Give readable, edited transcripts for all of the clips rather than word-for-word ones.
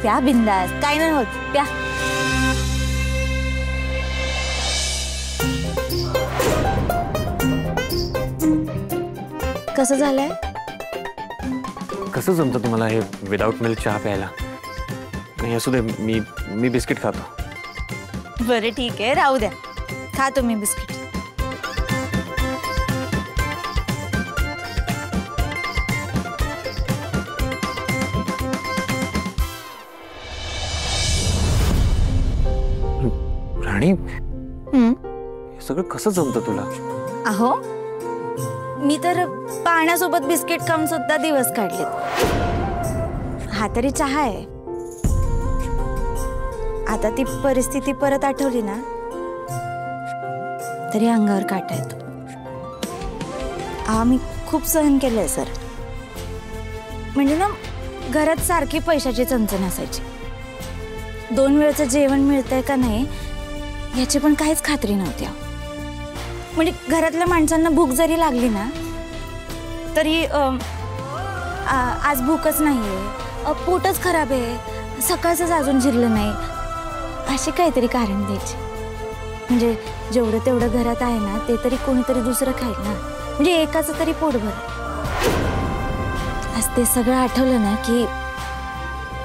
प्या बिंदास, काय नाही होत, प्या. कसं झालंय? कसं जमतं तुम्हाला हे विदाउट मिल्क चहा प्यायला? नाही असू दे, मी बिस्किट खातो. बरं ठीक आहे, राहू द्या, खा तुम्ही बिस्किट. राणी, हे सगळं कसं जमतं तुला? अहो, मी तर पाण्यासोबत बिस्किट खाऊन सुद्धा दिवस काढलेत. हा तरी चहा आहे. आता ती परिस्थिती परत आठवली ना तरी अंगावर काटा येतो. मी खूप सहन केलंय सर. म्हणजे ना घरात सारखी पैशाची चणचण असायची. 2 वेळचं जेवण मिळतंय का नाही याची पण काहीच खात्री नव्हती. म्हणजे घरातल्या माणसांना भूक जरी लागली ना तरी आज भूकच नाहीये, पोटच खराब आहे, सकाळचंच अजून जिरलं नाही, असे काहीतरी कारण द्यायचे. म्हणजे जेवढं तेवढं घरात आहे ना ते तरी कोणीतरी दुसरं खाईल ना, म्हणजे एकाचं तरी पोट भरेल. आज ते सगळं आठवलं ना की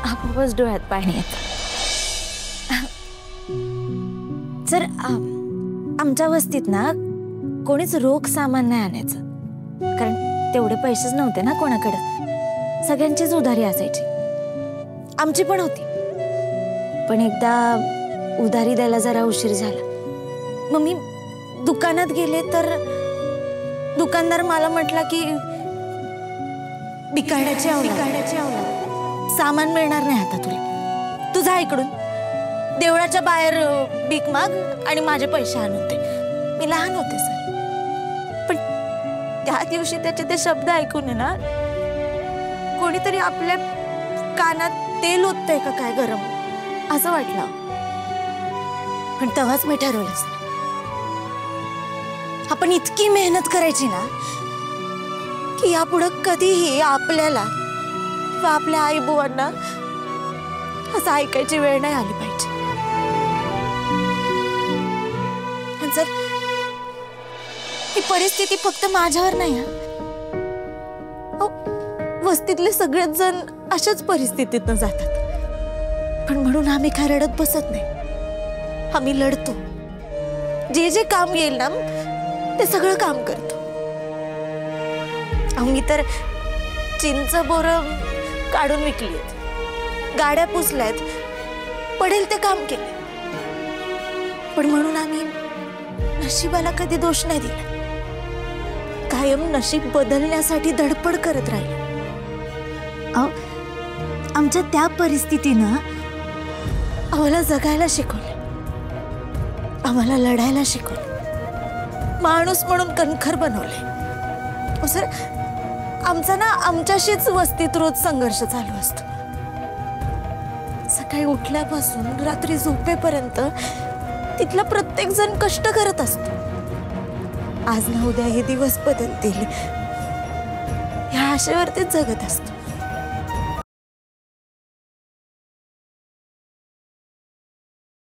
आपोआपच डोळ्यात पाणी येतं. सर, आमच्या वस्तीत ना कोणीच रोख सामान नाही आणायचं, कारण तेवढे पैसेच नव्हते ना कोणाकडे. सगळ्यांचीच उधारी असायची, आमची पण होती. पण एकदा उधारी द्यायला जरा उशीर झाला. मग मी दुकानात गेले तर दुकानदार मला म्हटला की बिकाड्याची औलाद, सामान मिळणार नाही आता तुला, तू जा इकडून, देवळाच्या बाहेर भीक माग आणि माझे पैसे आणून दे. मी लहान होते सर, पण त्या दिवशी त्याचे ते शब्द ऐकून ना कोणीतरी आपल्या कानात तेल ओततंय का काय गरम असं वाटलं. पण तेव्हाच मी ठरवलं सर, आपण इतकी मेहनत करायची ना की यापुढं कधीही आपल्याला किंवा आपल्या आई बुवांना असं ऐकायची वेळ नाही आली पाहिजे. सर, ही परिस्थिती फक्त माझ्यावर नाही. वस्तीतले सगळेच जण अशाच परिस्थितीतून जातात. पण म्हणून आम्ही काय रडत बसत नाही, आम्ही लढतो. जे जे काम येईल ना ते सगळं काम करतो. आम्ही तर चिंच बोरं काढून विकली, गाड्या पुसल्यात, पडेल ते काम केले. पण म्हणून आम्ही नशिबाला कधी दोष नाही दिला. कायम नशीब बदलण्यासाठी धडपड करत राहिलो. आमच्या त्या परिस्थितीनं आम्हाला जगायला शिकवलं, आम्हाला लढायला शिकवलं, माणूस म्हणून कणखर बनवले. सर, आमचा ना आमच्याशीच वस्तीत रोज संघर्ष चालू असतो. सकाळी उठल्यापासून रात्री झोपेपर्यंत तिथला प्रत्येक जण कष्ट करत असतो. आज ना उद्या हे दिवस बदलतील या आशेवरतीच जगत असतो.